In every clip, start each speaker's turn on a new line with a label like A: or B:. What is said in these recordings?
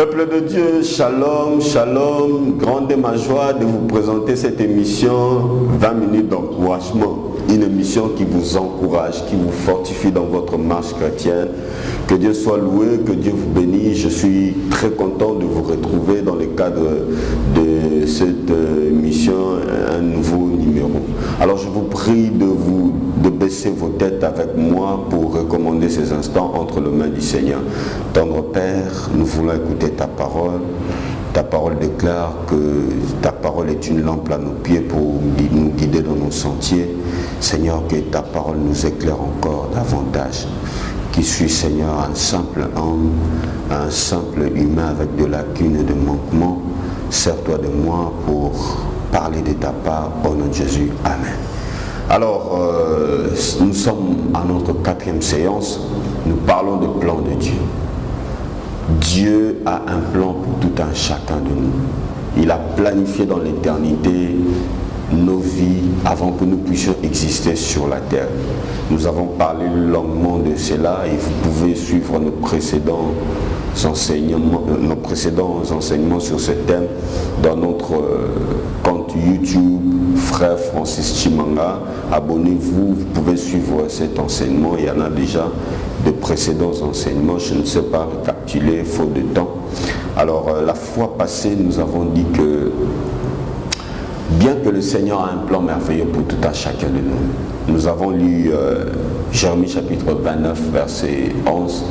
A: Peuple de Dieu, shalom, shalom, grande est ma joie de vous présenter cette émission 20 minutes d'encouragement. Une émission qui vous encourage, qui vous fortifie dans votre marche chrétienne. Que Dieu soit loué, que Dieu vous bénisse. Je suis très content de vous retrouver dans le cadre de cette émission, un nouveau numéro. Alors je vous prie de baisser vos têtes avec moi pour recommander ces instants entre les mains du Seigneur. Tendre Père, nous voulons écouter ta parole. Ta parole déclare que ta parole est une lampe à nos pieds pour nous guider dans nos sentiers. Seigneur, que ta parole nous éclaire encore davantage. Qui suis, Seigneur, un simple homme, un simple humain avec des lacunes et des manquements. Sers-toi de moi pour parler de ta part. Au nom de Jésus. Amen. Alors, nous sommes à notre 4e séance. Nous parlons du plan de Dieu. Dieu a un plan pour tout un chacun de nous. Il a planifié dans l'éternité nos vies avant que nous puissions exister sur la terre. Nous avons parlé longuement de cela et vous pouvez suivre nos précédents enseignements sur ce thème dans notre compte YouTube, Frère Francis Chimanga. Abonnez-vous, vous pouvez suivre cet enseignement. Il y en a déjà de précédents enseignements, je ne sais pas récapituler, faute de temps. Alors, la fois passée, nous avons dit que bien que le Seigneur a un plan merveilleux pour tout un chacun de nous, nous avons lu Jérémie chapitre 29, verset 11.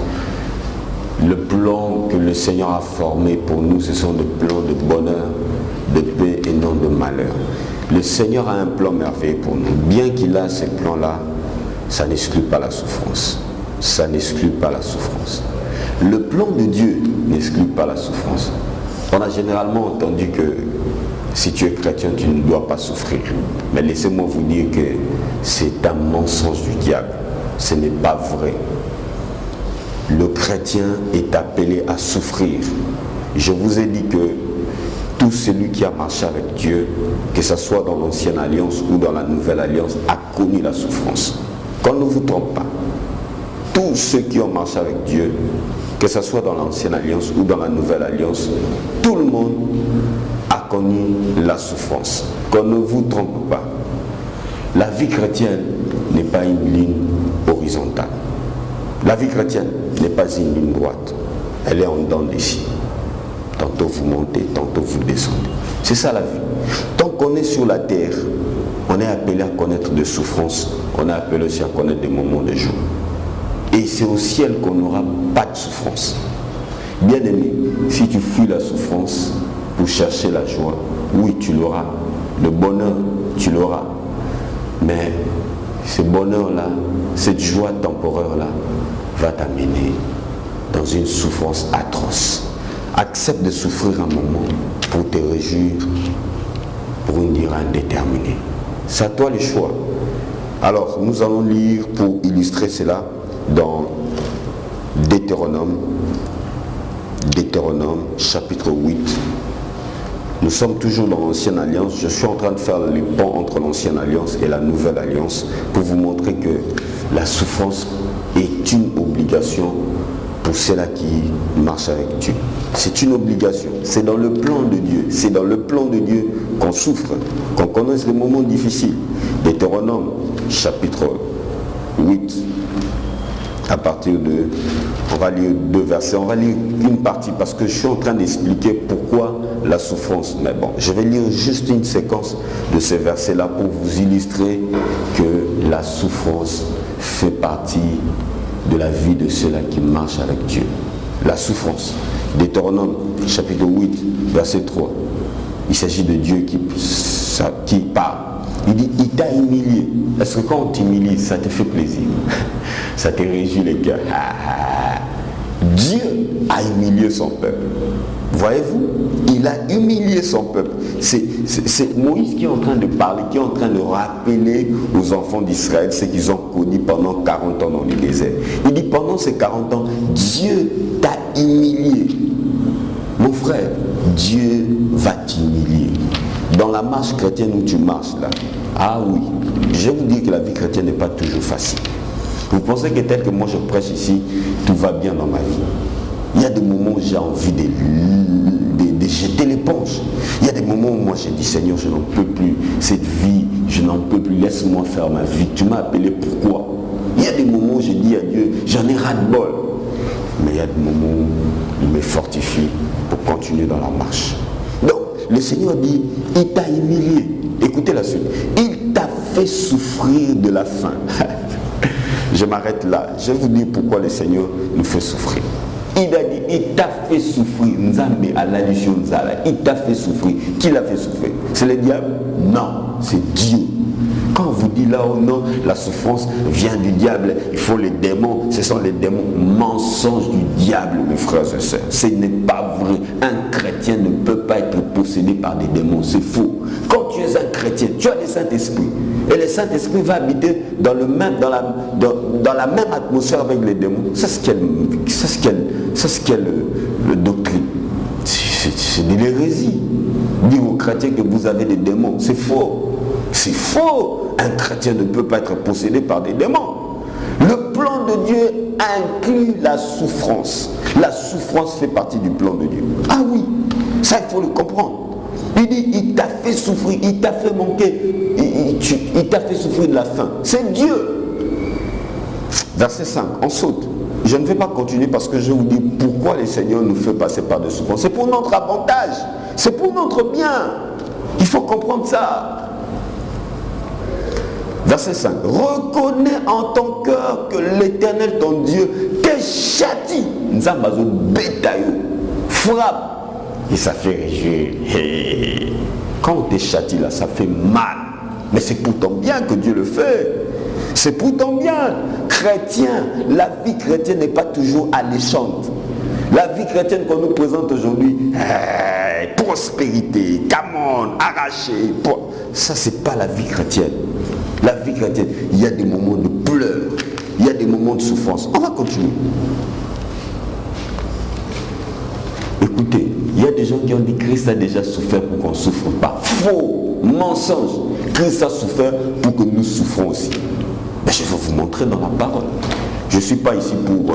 A: Le plan que le Seigneur a formé pour nous, ce sont des plans de bonheur, de paix et non de malheur. Le Seigneur a un plan merveilleux pour nous. Bien qu'il a ces plans-là, ça n'exclut pas la souffrance. Ça n'exclut pas la souffrance. Le plan de Dieu n'exclut pas la souffrance. On a généralement entendu que si tu es chrétien, tu ne dois pas souffrir. Mais laissez-moi vous dire que c'est un mensonge du diable. Ce n'est pas vrai. Le chrétien est appelé à souffrir. Je vous ai dit que tout celui qui a marché avec Dieu, que ce soit dans l'ancienne alliance ou dans la nouvelle alliance, a connu la souffrance. Qu'on ne vous trompe pas. Tous ceux qui ont marché avec Dieu, que ce soit dans l'ancienne alliance ou dans la nouvelle alliance, tout le monde a connu la souffrance. Qu'on ne vous trompe pas. La vie chrétienne n'est pas une ligne horizontale. La vie chrétienne n'est pas une ligne droite. Elle est en dents d'ici. Tantôt vous montez, tantôt vous descendez. C'est ça la vie. Tant qu'on est sur la terre, on est appelé à connaître des souffrances. On est appelé aussi à connaître des moments de joie. Et c'est au ciel qu'on n'aura pas de souffrance. Bien aimé, si tu fuis la souffrance pour chercher la joie, oui, tu l'auras. Le bonheur, tu l'auras. Mais ce bonheur-là, cette joie temporaire-là, va t'amener dans une souffrance atroce. Accepte de souffrir un moment pour te réjouir pour une durée indéterminée. C'est à toi le choix. Alors, nous allons lire pour illustrer cela dans Deutéronome chapitre 8. Nous sommes toujours dans l'ancienne alliance. Je suis en train de faire le pont entre l'ancienne alliance et la nouvelle alliance pour vous montrer que la souffrance est une obligation pour ceux-là qui marchent avec Dieu. C'est une obligation. C'est dans le plan de Dieu. C'est dans le plan de Dieu qu'on souffre, qu'on connaisse les moments difficiles. Deutéronome chapitre 8. À partir de, on va lire 2 versets, on va lire une partie parce que je suis en train d'expliquer pourquoi la souffrance. Mais bon, je vais lire juste une séquence de ces versets-là pour vous illustrer que la souffrance fait partie de la vie de ceux-là qui marchent avec Dieu. La souffrance. Deutéronome chapitre 8, verset 3. Il s'agit de Dieu qui parle. Il dit, il t'a humilié. Est-ce que quand on t'humilie, ça te fait plaisir? Ça te réjouit les cœurs. Dieu a humilié son peuple. Voyez-vous, il a humilié son peuple. C'est Moïse qui est en train de parler, qui est en train de rappeler aux enfants d'Israël ce qu'ils ont connu pendant 40 ans dans le désert. Il dit, pendant ces 40 ans, Dieu t'a humilié. Mon frère, Dieu va t'humilier. Dans la marche chrétienne où tu marches là, ah oui, je vais vous dire que la vie chrétienne n'est pas toujours facile. Vous pensez que tel que moi je prêche ici, tout va bien dans ma vie. Il Il y a des moments où j'ai envie de jeter l'éponge. Il y a des moments où moi j'ai dit, Seigneur, je n'en peux plus. Cette vie, je n'en peux plus. Laisse-moi faire ma vie. Tu m'as appelé pourquoi? Il y a des moments où j'ai dit à Dieu, j'en ai ras-le-bol. Mais il y a des moments où il me fortifie pour continuer dans la marche. Donc, le Seigneur dit, il t'a humilié. Écoutez la suite. Il t'a fait souffrir de la faim. Je m'arrête là. Je vais vous dire pourquoi le Seigneur nous fait souffrir. Il a dit, il t'a fait souffrir. Nzambe à l'allusion Nzala. Il t'a fait souffrir. Qui l'a fait souffrir? C'est le diable? Non, c'est Dieu. Quand on vous dit là, oh non, la souffrance vient du diable, il faut les démons, ce sont les démons, mensonges du diable, mes frères et sœurs. Ce n'est pas vrai. Un chrétien ne peut pas être possédé par des démons, c'est faux. Quand tu es un chrétien, tu as le Saint-Esprit. Et le Saint-Esprit va habiter dans la même atmosphère avec les démons. C'est ce qu'elle doctrine. C'est de l'hérésie. Dire aux chrétiens que vous avez des démons, c'est faux. C'est faux. Un chrétien ne peut pas être possédé par des démons. Le plan de Dieu inclut la souffrance. La souffrance fait partie du plan de Dieu. Ah oui, ça il faut le comprendre. Il dit, il t'a fait souffrir, il t'a fait manquer, il t'a fait souffrir de la faim. C'est Dieu. Verset 5, on saute. Je ne vais pas continuer parce que je vous dis pourquoi le Seigneur nous fait passer par des souffrances. C'est pour notre avantage. C'est pour notre bien. Il faut comprendre ça. Verset 5. Reconnais en ton cœur que l'Éternel, ton Dieu, te châtie. Nzambazo betayo. Frappe. Et ça fait réjouir. Quand on te châtie là, ça fait mal. Mais c'est pour ton bien que Dieu le fait. C'est pour ton bien. Chrétien, la vie chrétienne n'est pas toujours alléchante. La vie chrétienne qu'on nous présente aujourd'hui, prospérité, camon, arraché. Ça, c'est pas la vie chrétienne. La vie chrétienne, il y a des moments de pleurs, il y a des moments de souffrance. On va continuer. Écoutez, il y a des gens qui ont dit Christ a déjà souffert pour qu'on ne souffre pas. Faux, mensonge. Christ a souffert pour que nous souffrons aussi. Mais je vais vous montrer dans la parole. Je ne suis pas ici pour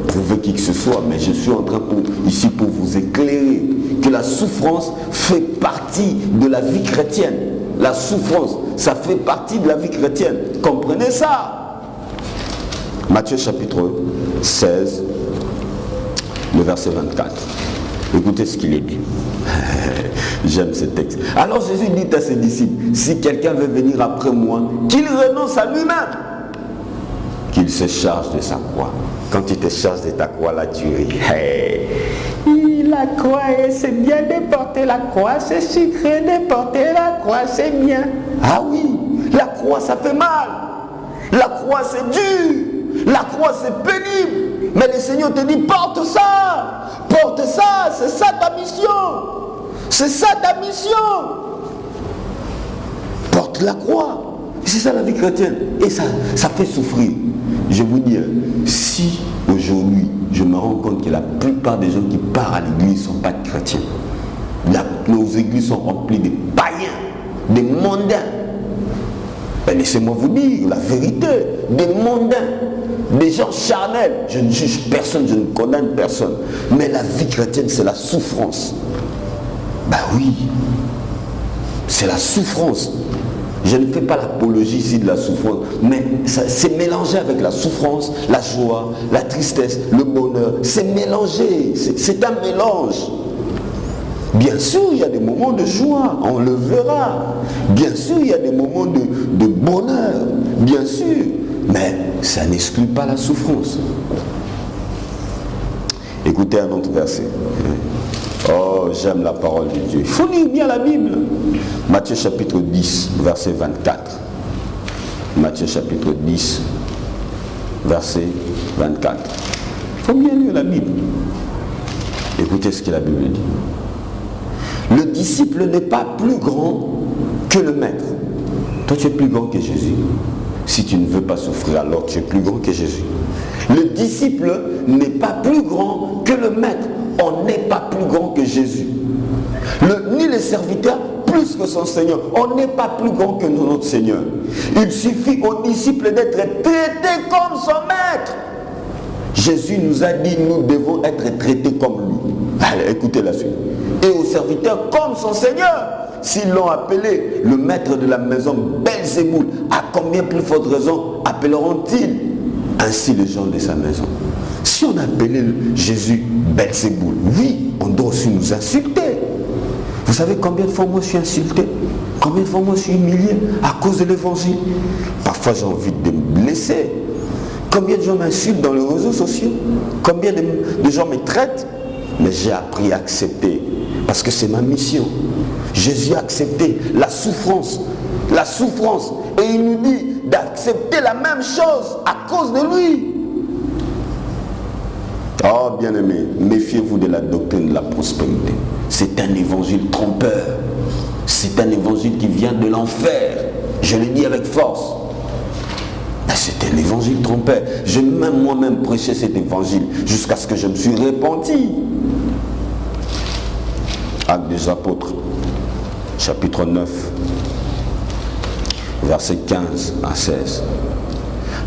A: prouver qui que ce soit, mais je suis en train ici pour vous éclairer que la souffrance fait partie de la vie chrétienne. La souffrance, ça fait partie de la vie chrétienne. Comprenez ça. Matthieu chapitre 16, le verset 24. Écoutez ce qu'il est dit. J'aime ce texte. Alors Jésus dit à ses disciples, si quelqu'un veut venir après moi, qu'il renonce à lui-même, qu'il se charge de sa croix. Quand tu te charges de ta croix, là tu ris. Hey. La croix, c'est bien de porter la croix, c'est sucré de porter la croix, c'est bien. Ah oui, la croix ça fait mal. La croix c'est dur. La croix c'est pénible. Mais le Seigneur te dit porte ça. Porte ça, c'est ça ta mission. C'est ça ta mission. Porte la croix. C'est ça la vie chrétienne. Et ça fait souffrir. Je vous dis, si aujourd'hui, je me rends compte que la plupart des gens qui partent à l'église ne sont pas chrétiens. Nos églises sont remplies de païens, de mondains. Ben, laissez-moi vous dire la vérité, des mondains, des gens charnels. Je ne juge personne, je ne condamne personne. Mais la vie chrétienne, c'est la souffrance. Ben oui, c'est la souffrance. Je ne fais pas l'apologie ici de la souffrance, mais c'est mélangé avec la souffrance, la joie, la tristesse, le bonheur. C'est mélangé, c'est un mélange. Bien sûr, il y a des moments de joie, on le verra. Bien sûr, il y a des moments de bonheur, bien sûr, mais ça n'exclut pas la souffrance. Écoutez un autre verset. Oh, j'aime la parole de Dieu. Il faut lire bien la Bible. Matthieu chapitre 10, verset 24. Matthieu chapitre 10, verset 24. Il faut bien lire la Bible. Écoutez ce que la Bible dit. Le disciple n'est pas plus grand que le maître. Toi, tu es plus grand que Jésus. Si tu ne veux pas souffrir, alors tu es plus grand que Jésus. Le disciple n'est pas plus grand que le maître. On n'est pas plus grand que Jésus. Ni le serviteur plus que son Seigneur. On n'est pas plus grand que notre Seigneur. Il suffit au disciple d'être traité comme son maître. Jésus nous a dit, nous devons être traités comme lui. Allez, écoutez la suite. Et aux serviteurs comme son Seigneur. S'ils l'ont appelé le maître de la maison Belzéboul, à combien plus forte raison appelleront-ils ainsi les gens de sa maison? Si on appelait Jésus Belzéboul, oui, on doit aussi nous insulter. Vous savez combien de fois moi je suis insulté? Combien de fois moi je suis humilié à cause de l'évangile? Parfois j'ai envie de me blesser. Combien de gens m'insultent dans les réseaux sociaux? Combien de gens me traitent? Mais j'ai appris à accepter, parce que c'est ma mission. Jésus a accepté la souffrance, et il nous dit d'accepter la même chose à cause de lui. Oh bien-aimés, méfiez-vous de la doctrine de la prospérité. C'est un évangile trompeur. C'est un évangile qui vient de l'enfer. Je le dis avec force. C'est un évangile trompeur. J'ai même moi-même prêché cet évangile jusqu'à ce que je me suis repenti. Actes des Apôtres, chapitre 9, versets 15 à 16.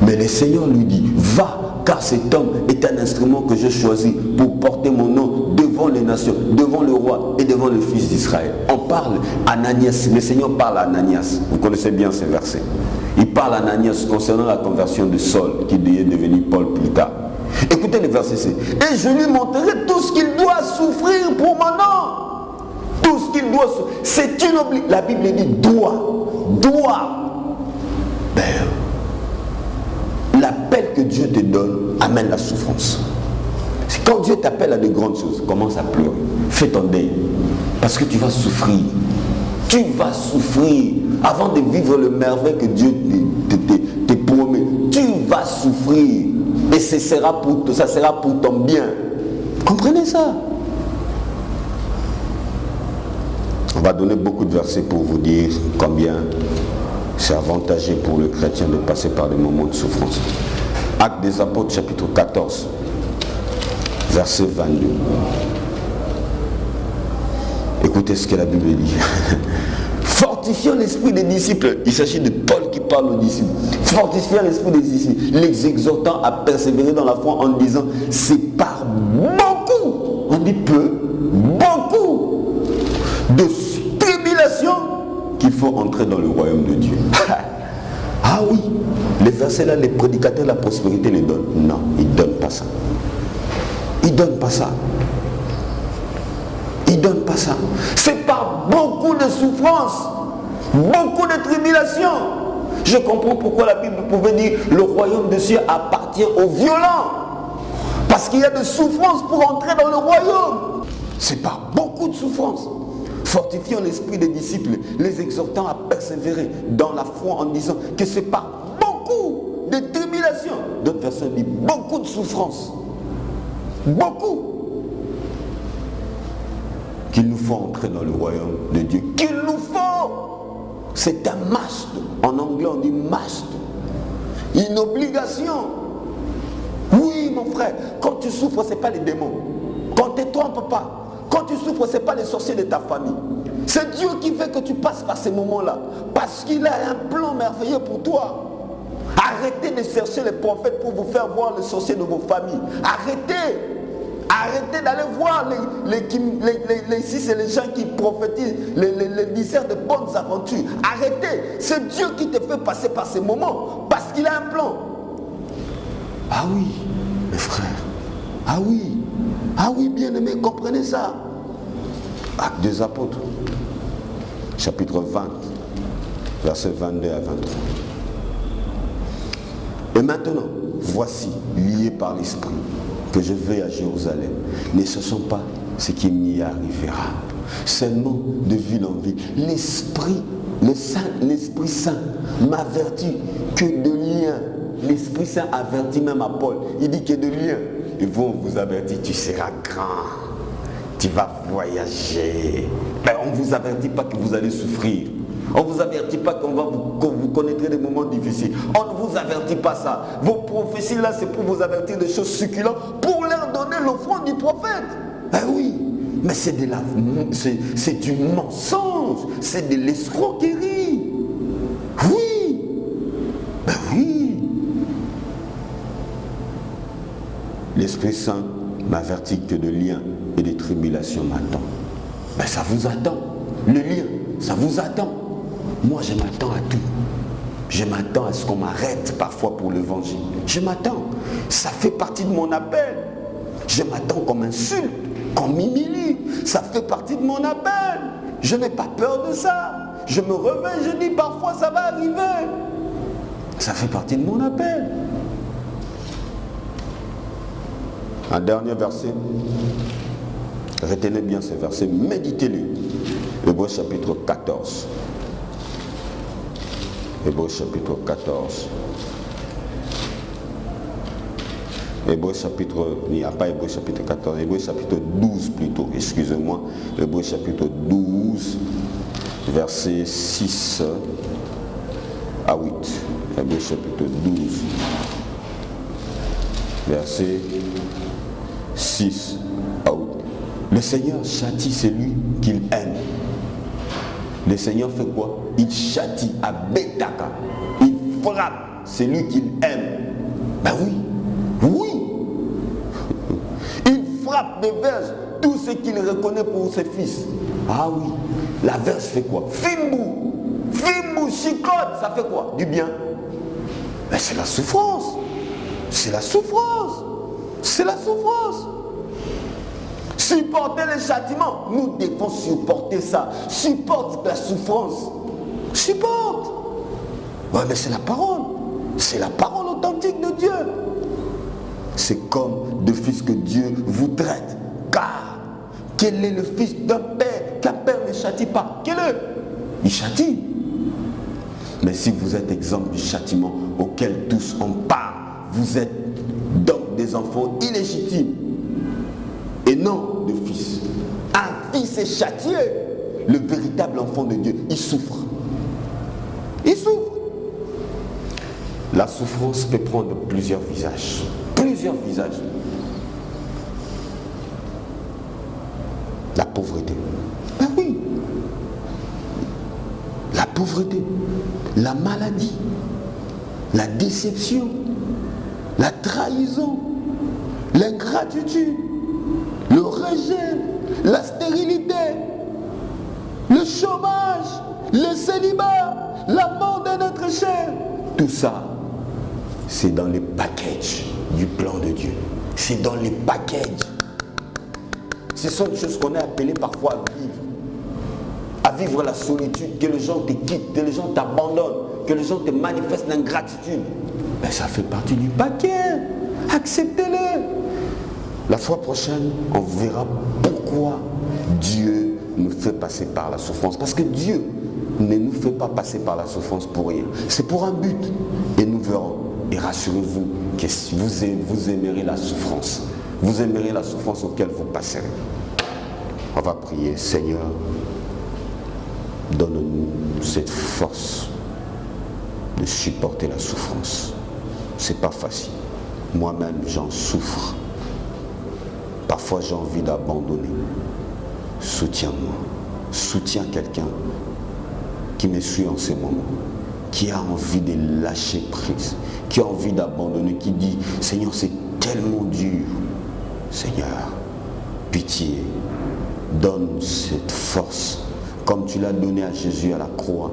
A: Mais le Seigneur lui dit, va, car cet homme est un instrument que je choisis pour porter mon nom devant les nations, devant le roi et devant le fils d'Israël. On parle Ananias, le Seigneur parle à Ananias. Vous connaissez bien ces versets. Il parle à Ananias concernant la conversion de Saul, qui est devenu Paul plus tard. Écoutez le verset C. Et je lui montrerai tout ce qu'il doit souffrir pour mon nom. Tout ce qu'il doit souffrir. C'est une obligation. La Bible dit doit. L'appel que Dieu te donne amène la souffrance. Quand Dieu t'appelle à de grandes choses, commence à pleurer. Fais ton deuil. Parce que tu vas souffrir. Tu vas souffrir. Avant de vivre le merveille que Dieu te promet, tu vas souffrir. Et ça sera pour ton bien. Comprenez ça? On va donner beaucoup de versets pour vous dire combien c'est avantageux pour le chrétien de passer par des moments de souffrance. Actes des Apôtres, chapitre 14, verset 22. Écoutez ce que la Bible dit. Fortifiant l'esprit des disciples. Il s'agit de Paul qui parle aux disciples. Fortifiant l'esprit des disciples, les exhortant à persévérer dans la foi en disant, c'est par beaucoup, on dit peu, beaucoup de tribulations qu'il faut entrer dans le royaume de Dieu. Ah oui, les versets là, les prédicateurs de la prospérité les donnent. Non, ils ne donnent pas ça. Ils ne donnent pas ça. Ils ne donnent pas ça. C'est par beaucoup de souffrances, beaucoup de tribulations. Je comprends pourquoi la Bible pouvait dire le royaume des cieux appartient aux violents. Parce qu'il y a de souffrances pour entrer dans le royaume. C'est par beaucoup de souffrances. Fortifiant l'esprit des disciples, les exhortant à persévérer dans la foi en disant que c'est par beaucoup de tribulations. D'autres versions disent beaucoup de souffrances. Beaucoup. Qu'il nous faut entrer dans le royaume de Dieu. Qu'il nous faut. C'est un must. En anglais on dit must. Une obligation. Oui mon frère, quand tu souffres, ce n'est pas les démons. Quand tu ne te trompes pas. Quand tu souffres, ce n'est pas les sorciers de ta famille. C'est Dieu qui fait que tu passes par ces moments-là. Parce qu'il a un plan merveilleux pour toi. Arrêtez de chercher les prophètes pour vous faire voir les sorciers de vos familles. Arrêtez. Arrêtez d'aller voir les gens qui prophétisent, les discernent de bonnes aventures. Arrêtez. C'est Dieu qui te fait passer par ces moments. Parce qu'il a un plan. Ah oui, mes frères. Ah oui. Ah oui, bien-aimés, comprenez ça. Actes des Apôtres, chapitre 20, versets 22 à 23. Et maintenant, voici, lié par l'Esprit, que je vais à Jérusalem. Ne cherchons pas ce qui m'y arrivera. Seulement de ville en ville. L'Esprit Saint m'avertit que de liens. L'Esprit Saint avertit même à Paul. Il dit que de liens. Et vous, on vous avertit, tu seras grand. Tu vas voyager. Ben, on ne vous avertit pas que vous allez souffrir. On ne vous avertit pas que vous connaîtrez des moments difficiles. On ne vous avertit pas ça. Vos prophéties là, c'est pour vous avertir des choses succulentes, pour leur donner l'offrande du prophète. Ben oui, mais c'est du mensonge, c'est de l'escroquerie. Oui, ben oui. l'Esprit Saint m'avertit que de liens et de tribulations m'attendent. Ben ça vous attend. Le lien, ça vous attend. Moi, je m'attends à tout. Je m'attends à ce qu'on m'arrête parfois pour l'évangile. Je m'attends. Ça fait partie de mon appel. Je m'attends qu'on m'insulte, qu'on m'humilie. Ça fait partie de mon appel. Je n'ai pas peur de ça. Je me réveille, je dis parfois ça va arriver. Ça fait partie de mon appel. Un dernier verset. Retenez bien ce verset, méditez-le. Hébreux chapitre 14. Hébreux chapitre 14. Hébreux chapitre, il n'y a pas Hébreux chapitre 14, Hébreux chapitre 12 plutôt, excusez-moi. Hébreux chapitre 12, verset 6 à 8. Hébreux chapitre 12, verset 6 à 8. Le Seigneur châtie celui qu'il aime. Le Seigneur fait quoi? Il châtie à Betaka. Il frappe celui qu'il aime. Ben oui. Oui. Il frappe des verges tout ce qu'il reconnaît pour ses fils. Ah oui. La verge fait quoi? Fimbou. Fimbou, chicote, ça fait quoi? Du bien. Ben c'est la souffrance. C'est la souffrance. C'est la souffrance. Supporter les châtiments. Nous devons supporter ça. Supporte la souffrance. Supporte. Ouais, mais c'est la parole. C'est la parole authentique de Dieu. C'est comme de fils que Dieu vous traite. Car quel est le fils d'un père qu'un père ne châtie pas? Quel est? Il châtie. Mais si vous êtes exemple du châtiment auquel tous on part, vous êtes donc des enfants illégitimes et non de fils. Un fils est châtié. Le véritable enfant de Dieu, il souffre. Il souffre. La souffrance peut prendre plusieurs visages. Plusieurs visages. La pauvreté. Ben oui. La pauvreté. La maladie. La déception. La trahison. L'ingratitude. Le rejet. La stérilité. Le chômage. Le célibat. La mort de notre chair. Tout ça, c'est dans les packages du plan de Dieu. C'est dans les packages. Ce sont des choses qu'on est appelé parfois à vivre. À vivre la solitude, que les gens te quittent, que les gens t'abandonnent, que les gens te manifestent l'ingratitude. Mais ça fait partie du paquet. Acceptez-le. La fois prochaine, on verra pourquoi Dieu nous fait passer par la souffrance. Parce que Dieu ne nous fait pas passer par la souffrance pour rien. C'est pour un but. Et nous verrons. Et rassurez-vous que vous aimerez la souffrance. Vous aimerez la souffrance auquel vous passerez. On va prier. Seigneur, donne-nous cette force de supporter la souffrance. C'est pas facile. Moi-même, j'en souffre. Parfois, j'ai envie d'abandonner. Soutiens-moi. Soutiens quelqu'un qui me suit en ce moment, qui a envie de lâcher prise, qui a envie d'abandonner, qui dit, Seigneur, c'est tellement dur. Seigneur, pitié, donne cette force, comme tu l'as donné à Jésus à la croix,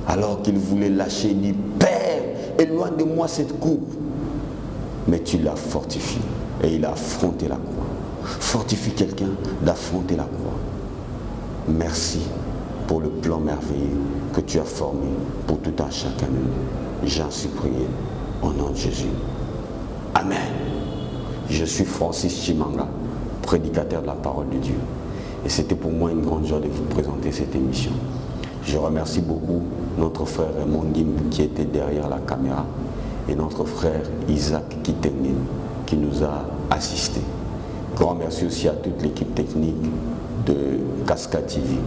A: alors qu'il voulait lâcher, il dit, Père, éloigne de moi cette coupe. Mais tu l'as fortifié et il a affronté la croix. Fortifie quelqu'un d'affronter la croix. Merci pour le plan merveilleux que tu as formé pour tout un chacun de nous. J'en suis prié au nom de Jésus. Amen. Je suis Francis Chimanga, prédicateur de la parole de Dieu. Et c'était pour moi une grande joie de vous présenter cette émission. Je remercie beaucoup notre frère Raymond Gim qui était derrière la caméra et notre frère Isaac Kitengin qui nous a assistés. Grand merci aussi à toute l'équipe technique de Cascade TV.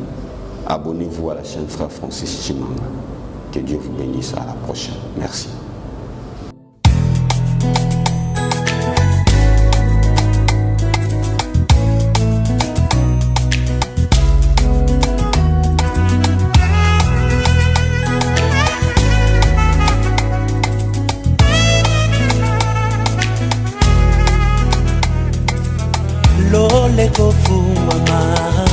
A: Abonnez-vous à la chaîne Frère Francis Chimanga. Que Dieu vous bénisse. À la prochaine. Merci.
B: pole kofungwa